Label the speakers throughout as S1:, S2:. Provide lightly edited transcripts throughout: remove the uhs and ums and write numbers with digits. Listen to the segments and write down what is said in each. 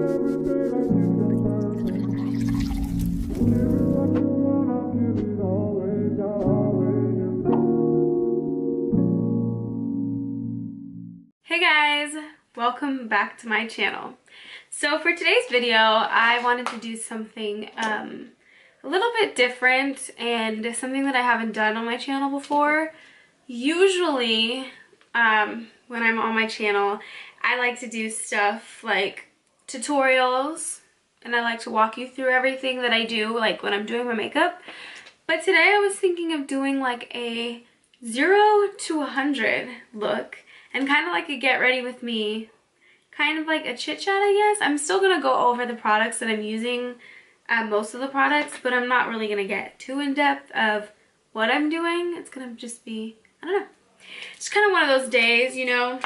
S1: Hey guys, welcome back to my channel. So for today's video, I wanted to do something a little bit different and something that I haven't done on my channel before. Usually, when I'm on my channel, I like to do stuff like tutorials, and I like to walk you through everything that I do, like when I'm doing my makeup. But today I was thinking of doing like a 0 to 100 look, and kind of like a get ready with me, kind of like a chit chat, I guess. I'm still gonna go over the products that I'm using, most of the products, but I'm not really gonna get too in depth of what I'm doing. It's gonna just be, I don't know, it's kind of one of those days, you know,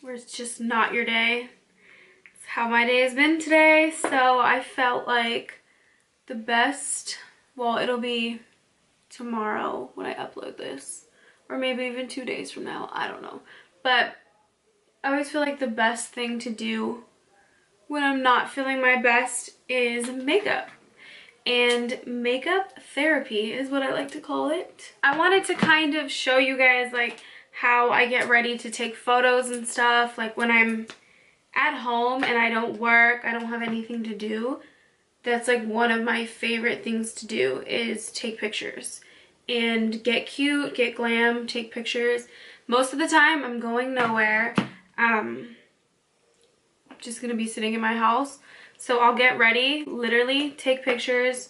S1: where it's just not your day. It's how my day has been today. So I felt like the best, well, it'll be tomorrow when I upload this, or maybe even 2 days from now, I don't know. But I always feel like the best thing to do when I'm not feeling my best is makeup. And makeup therapy is what I like to call it. I wanted to kind of show you guys like how I get ready to take photos and stuff, like when I'm at home and I don't work, I don't have anything to do. That's like one of my favorite things to do is take pictures and get cute, get glam, take pictures. Most of the time I'm going nowhere. I'm just gonna be sitting in my house. So I'll get ready, literally take pictures,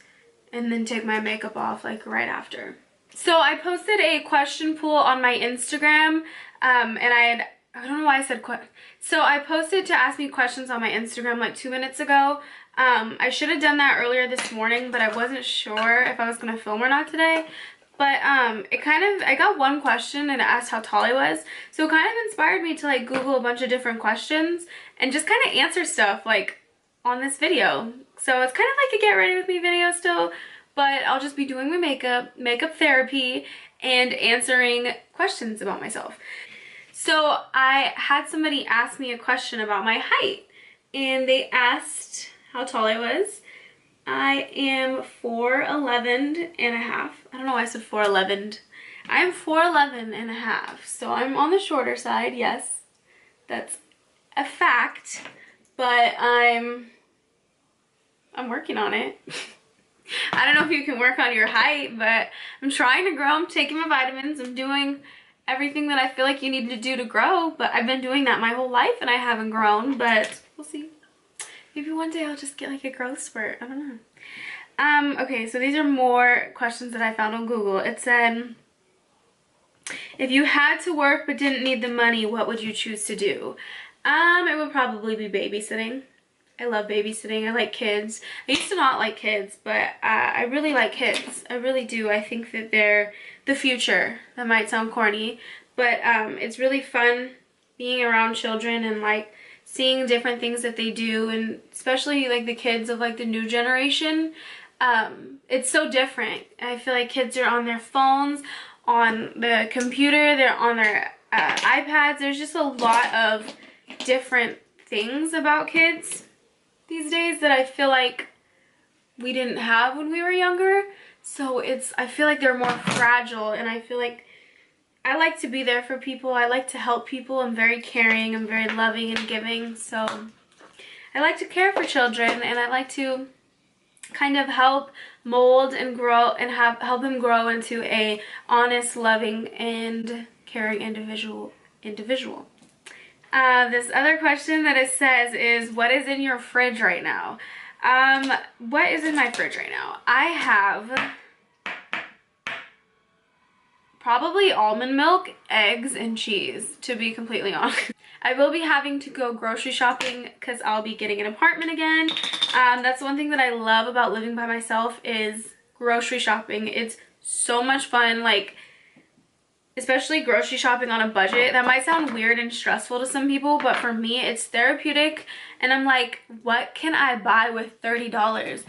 S1: and then take my makeup off like right after. So I posted a question pool on my Instagram, and I don't know why I said so I posted to ask me questions on my Instagram like 2 minutes ago. I should have done that earlier this morning, but I wasn't sure if I was gonna film or not today. But I got one question and it asked how tall I was. So it kind of inspired me to like Google a bunch of different questions and just kind of answer stuff like on this video. So it's kind of like a get ready with me video still, but I'll just be doing my makeup therapy, and answering questions about myself. So I had somebody ask me a question about my height, and they asked how tall I was. I am 4'11" and a half. I don't know why I said 4'11". I am 4'11" and a half. So I'm on the shorter side, yes. That's a fact. But I'm working on it. I don't know if you can work on your height, but I'm trying to grow. I'm taking my vitamins. I'm doing everything that I feel like you need to do to grow. But I've been doing that my whole life and I haven't grown. But we'll see. Maybe one day I'll just get like a growth spurt. I don't know. Okay, so these are more questions that I found on Google. It said, if you had to work but didn't need the money, what would you choose to do? It would probably be babysitting. I love babysitting. I like kids. I used to not like kids, but I really like kids. I really do. I think that they're the future. That might sound corny, but it's really fun being around children and like seeing different things that they do, and especially like the kids of like the new generation. It's so different. I feel like kids are on their phones, on the computer, they're on their iPads. There's just a lot of different things about kids these days that I feel like we didn't have when we were younger. So I feel like they're more fragile, and I feel like I like to be there for people. I like to help people. I'm very caring. I'm very loving and giving. So I like to care for children, and I like to kind of help mold and grow and help them grow into a honest, loving, and caring individual. This other question that it says is, what is in your fridge right now? What is in my fridge right now? I have probably almond milk, eggs, and cheese, to be completely honest. I will be having to go grocery shopping because I'll be getting an apartment again. That's one thing that I love about living by myself is grocery shopping. It's so much fun, like especially grocery shopping on a budget. That might sound weird and stressful to some people, but for me it's therapeutic. And I'm like, what can I buy with $30?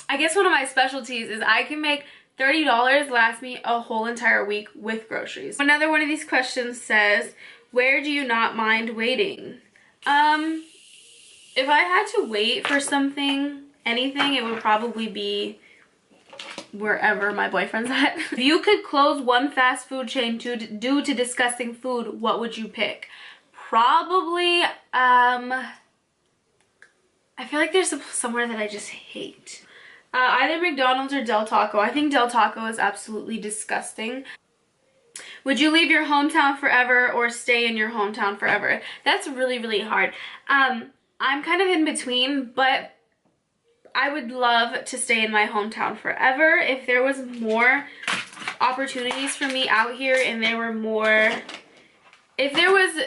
S1: I guess one of my specialties is I can make $30 last me a whole entire week with groceries. Another one of these questions says, Where do you not mind waiting? If I had to wait for something, anything, it would probably be wherever my boyfriend's at. If you could close one fast food chain due to disgusting food, what would you pick? Probably, I feel like there's somewhere that I just hate. Either McDonald's or Del Taco. I think Del Taco is absolutely disgusting. Would you leave your hometown forever or stay in your hometown forever? That's really, really hard. I'm kind of in between, but I would love to stay in my hometown forever. If there was more opportunities for me out here and there were more, if there was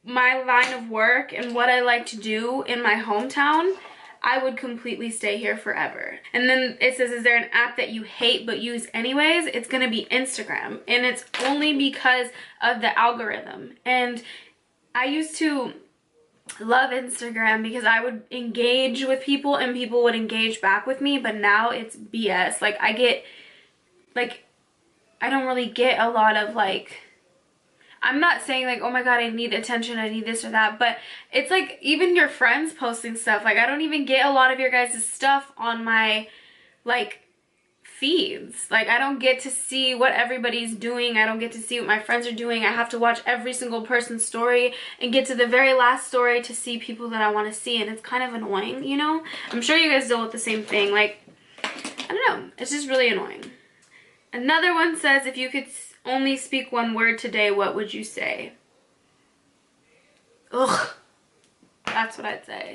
S1: my line of work and what I like to do in my hometown, I would completely stay here forever. And then it says, is there an app that you hate but use anyways? It's gonna be Instagram, and it's only because of the algorithm. And I used to love Instagram because I would engage with people and people would engage back with me, but now it's BS. Like I don't really get a lot of like, I'm not saying like, oh my god, I need attention, I need this or that, but it's like even your friends posting stuff, like I don't even get a lot of your guys' stuff on my like feeds. Like I don't get to see what everybody's doing. I don't get to see what my friends are doing. I have to watch every single person's story and get to the very last story to see people that I want to see, and it's kind of annoying, you know? I'm sure you guys deal with the same thing. Like, I don't know, it's just really annoying. Another one says, if you could only speak one word today, what would you say? Ugh. That's what I'd say.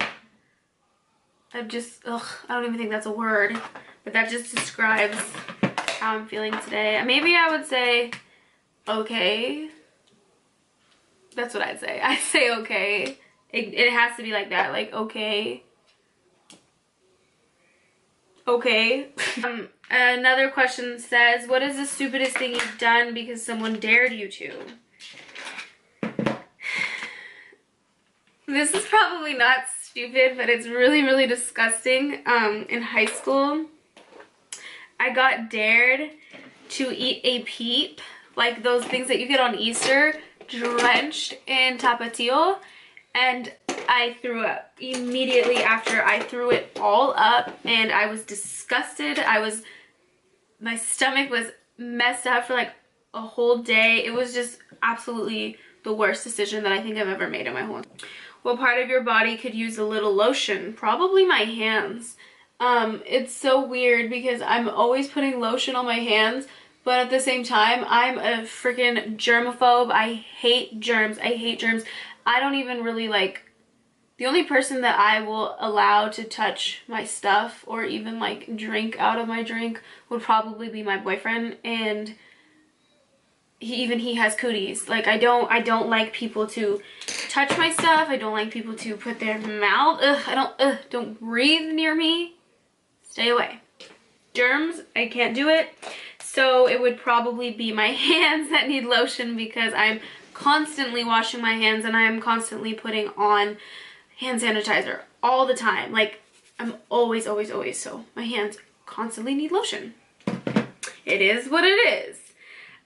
S1: I don't even think that's a word, but that just describes how I'm feeling today. Maybe I would say, okay. That's what I'd say. I'd say okay. It has to be like that, like okay. Okay. Another question says, what is the stupidest thing you've done because someone dared you to? This is probably not stupid, but it's really, really disgusting. In high school, I got dared to eat a peep, like those things that you get on Easter, drenched in tapatio, and I threw up immediately after. I threw it all up and I was disgusted. My stomach was messed up for like a whole day. It was just absolutely the worst decision that I think I've ever made in my whole life. What part of your body could use a little lotion? Probably my hands. It's so weird because I'm always putting lotion on my hands, but at the same time, I'm a freaking germaphobe. I hate germs. I hate germs. I don't even really like, the only person that I will allow to touch my stuff or even like drink out of my drink would probably be my boyfriend, and he has cooties. Like I don't like people to touch my stuff. I don't like people to put their mouth. Don't breathe near me. Stay away. Germs, I can't do it. So it would probably be my hands that need lotion because I'm constantly washing my hands and I am constantly putting on hand sanitizer all the time. Like I'm always, so my hands constantly need lotion. It is what it is.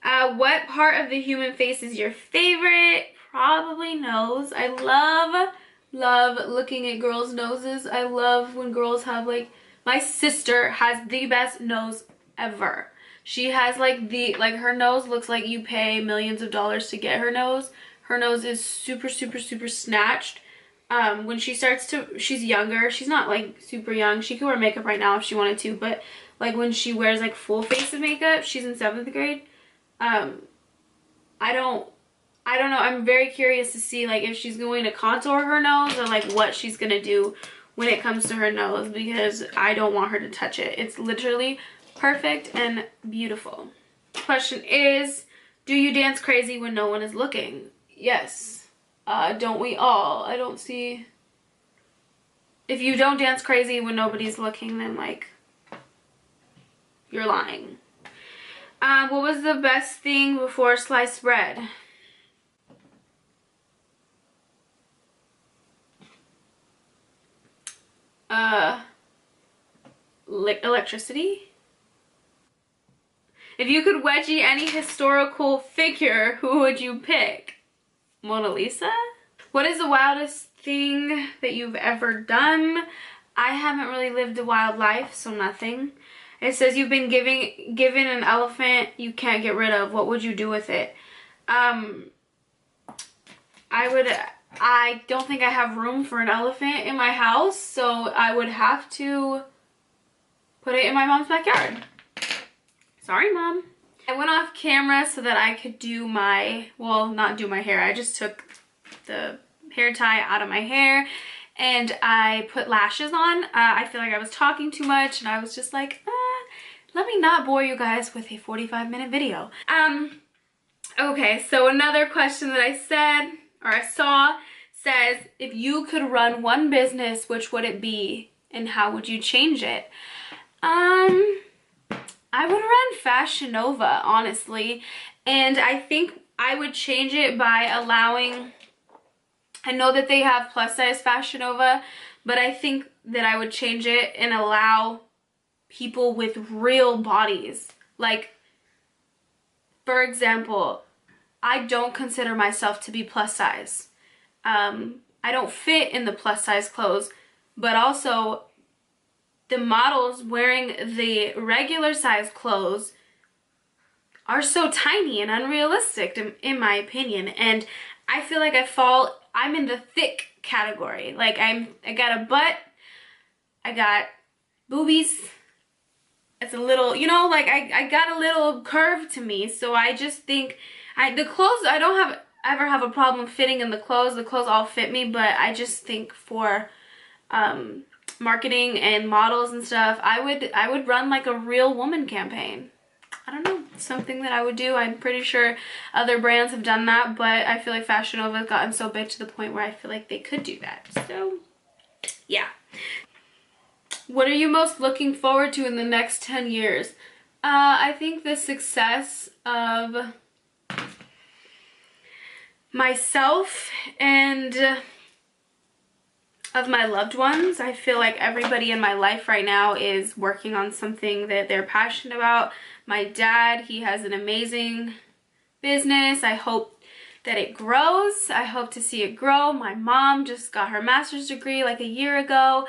S1: What part of the human face is your favorite? Probably nose. I love looking at girls' noses. I love when girls have like, my sister has the best nose ever. She has like her nose looks like you pay millions of dollars to get her nose. Her nose is super snatched. When she starts to, she's younger. She's not like super young. She could wear makeup right now if she wanted to, but like when she wears like full face of makeup, she's in 7th grade. I don't know. I'm very curious to see like if she's going to contour her nose or like what she's gonna do when it comes to her nose, because I don't want her to touch it. It's literally perfect and beautiful. Question is, do you dance crazy when no one is looking? Yes. Don't we all? I don't see. If you don't dance crazy when nobody's looking, then like you're lying. What was the best thing before sliced bread? Electricity? If you could wedgie any historical figure, who would you pick? Mona Lisa? What is the wildest thing that you've ever done? I haven't really lived a wild life, so nothing. It says you've been given an elephant you can't get rid of. What would you do with it? I don't think I have room for an elephant in my house, so I would have to put it in my mom's backyard. Sorry, Mom. I went off camera so that I could do my, well, not do my hair. I just took the hair tie out of my hair and I put lashes on. I feel like I was talking too much and I was just like, let me not bore you guys with a 45-minute video. Okay, so another question that I said, or I saw, says, if you could run one business, which would it be and how would you change it? I would run Fashion Nova, honestly, and I think I would change it by allowing, I know that they have plus size Fashion Nova, but I think that I would change it and allow people with real bodies. Like, for example, I don't consider myself to be plus size. I don't fit in the plus size clothes, but also the models wearing the regular size clothes are so tiny and unrealistic in my opinion. And I feel like I'm in the thick category. Like I got a butt, I got boobies. It's a little, you know, like I got a little curve to me. So I just think the clothes, I don't ever have a problem fitting in the clothes. The clothes all fit me, but I just think for marketing and models and stuff, I would run like a real woman campaign. I don't know, something that I would do. I'm pretty sure other brands have done that, but I feel like Fashion Nova has gotten so big to the point where I feel like they could do that. So yeah. What are you most looking forward to in the next 10 years? I think the success of myself and of my loved ones. I feel like everybody in my life right now is working on something that they're passionate about. My dad, he has an amazing business. I hope that it grows. I hope to see it grow. My mom just got her master's degree like a year ago.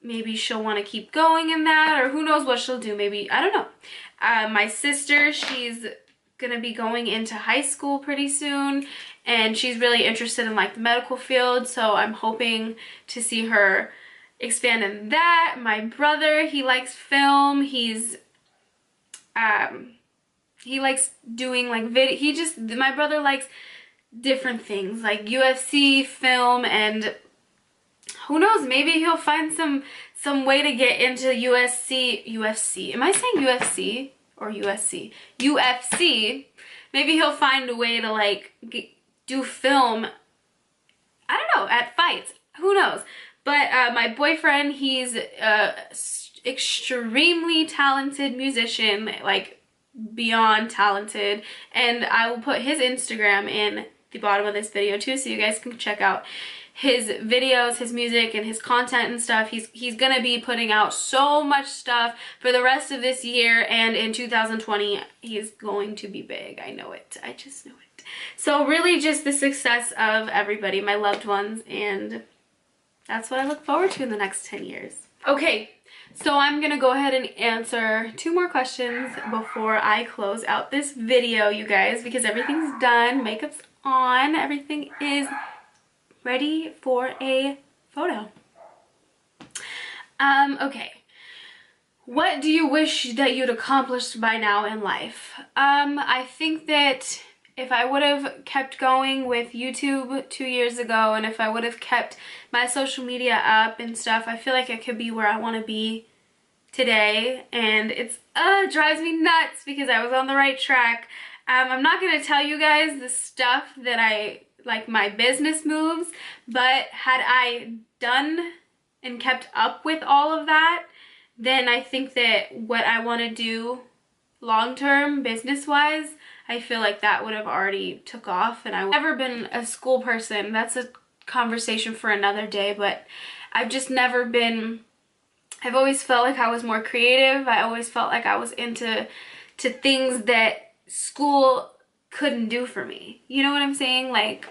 S1: Maybe she'll want to keep going in that, or who knows what she'll do. Maybe, I don't know. My sister, she's gonna be going into high school pretty soon, and she's really interested in like the medical field, so I'm hoping to see her expand in that. My brother, he likes film. He likes doing like my brother likes different things like UFC, film, and who knows, maybe he'll find some way to get into UFC. Am I saying UFC or USC? UFC. Maybe he'll find a way to like do film, I don't know, at fights. Who knows? But my boyfriend, he's a extremely talented musician, like beyond talented, and I will put his Instagram in the bottom of this video too, so you guys can check out his videos, his music, and his content and stuff. He's gonna be putting out so much stuff for the rest of this year, and in 2020 he's going to be big. I know it. I just know it. So really just the success of everybody, my loved ones, and that's what I look forward to in the next 10 years. Okay, so I'm gonna go ahead and answer 2 more questions before I close out this video, you guys, because everything's done, makeup's on, everything is ready for a photo. Okay. What do you wish that you'd accomplished by now in life? I think that if I would have kept going with YouTube 2 years ago, and if I would have kept my social media up and stuff, I feel like I could be where I want to be today, and it's drives me nuts because I was on the right track. I'm not going to tell you guys the stuff that like my business moves, but had I done and kept up with all of that, then I think that what I want to do long-term business-wise, I feel like that would have already took off. And I've never been a school person. That's a conversation for another day, but I've just never been, I've always felt like I was more creative. I always felt like I was into things that school couldn't do for me. You know what I'm saying? Like,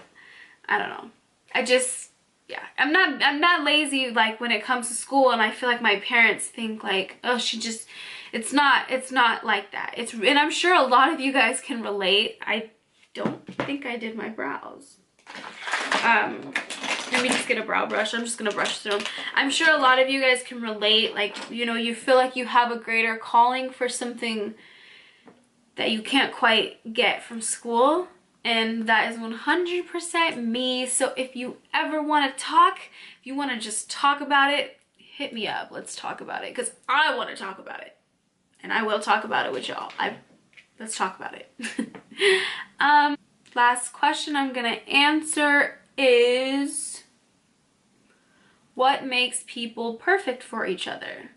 S1: I don't know. I just, yeah, I'm not lazy like when it comes to school, and I feel like my parents think like, oh, she just, it's not like that. And I'm sure a lot of you guys can relate. I don't think I did my brows. Let me just get a brow brush. I'm just gonna brush through them. I'm sure a lot of you guys can relate. Like, you know, you feel like you have a greater calling for something that you can't quite get from school. And that is 100% me. So if you ever want to talk, if you want to just talk about it, hit me up. Let's talk about it, because I want to talk about it. And I will talk about it with y'all. Let's talk about it. Last question I'm going to answer is, what makes people perfect for each other?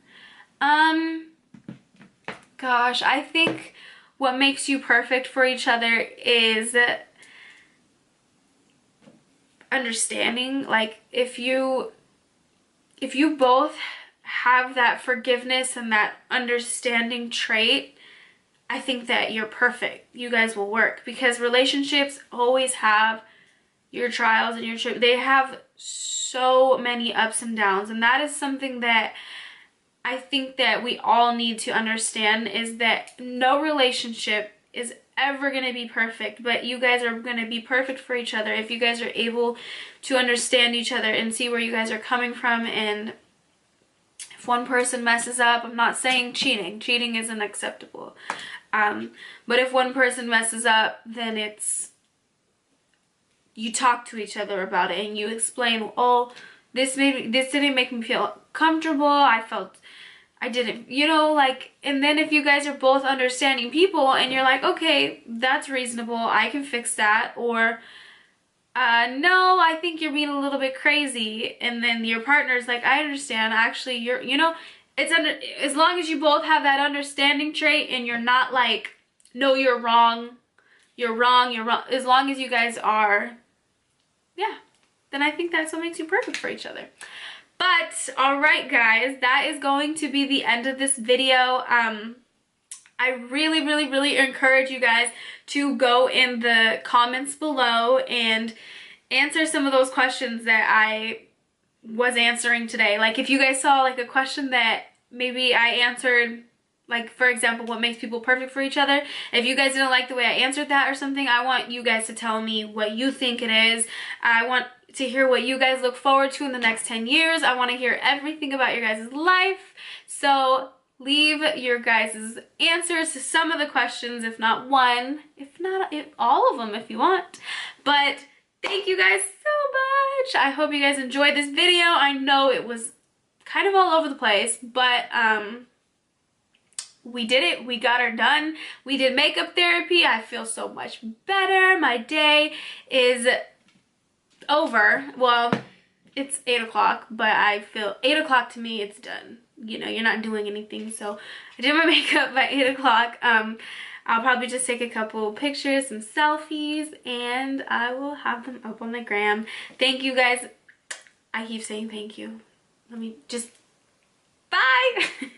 S1: Gosh, I think what makes you perfect for each other is understanding. Like, if you both have that forgiveness and that understanding trait, I think that you're perfect. You guys will work, because relationships always have your trials and your they have so many ups and downs, and that is something that I think that we all need to understand, is that no relationship is ever going to be perfect, but you guys are going to be perfect for each other if you guys are able to understand each other and see where you guys are coming from. And if one person messes up, I'm not saying cheating isn't acceptable, but if one person messes up, then it's, you talk to each other about it and you explain, oh, this didn't make me feel comfortable, I didn't, you know, like, and then if you guys are both understanding people and you're like, okay, that's reasonable, I can fix that, or no, I think you're being a little bit crazy, and then your partner's like, I understand, actually, you know, it's as long as you both have that understanding trait and you're not like, no, you're wrong, as long as you guys are, yeah, then I think that's what makes you perfect for each other. But alright guys, that is going to be the end of this video. I really encourage you guys to go in the comments below and answer some of those questions that I was answering today. Like, if you guys saw like a question that maybe I answered, like for example, what makes people perfect for each other, if you guys didn't like the way I answered that or something, I want you guys to tell me what you think it is. I want to hear what you guys look forward to in the next 10 years. I want to hear everything about your guys' life. So leave your guys' answers to some of the questions, if not one, if all of them if you want. But thank you guys so much. I hope you guys enjoyed this video. I know it was kind of all over the place, but we did it. We got her done. We did makeup therapy. I feel so much better. My day is over. Well, it's 8 o'clock, but I feel 8 o'clock to me, it's done. You know, you're not doing anything. So I did my makeup by 8 o'clock. I'll probably just take a couple pictures, some selfies, and I will have them up on the gram. Thank you guys. I keep saying thank you. Let me just, bye.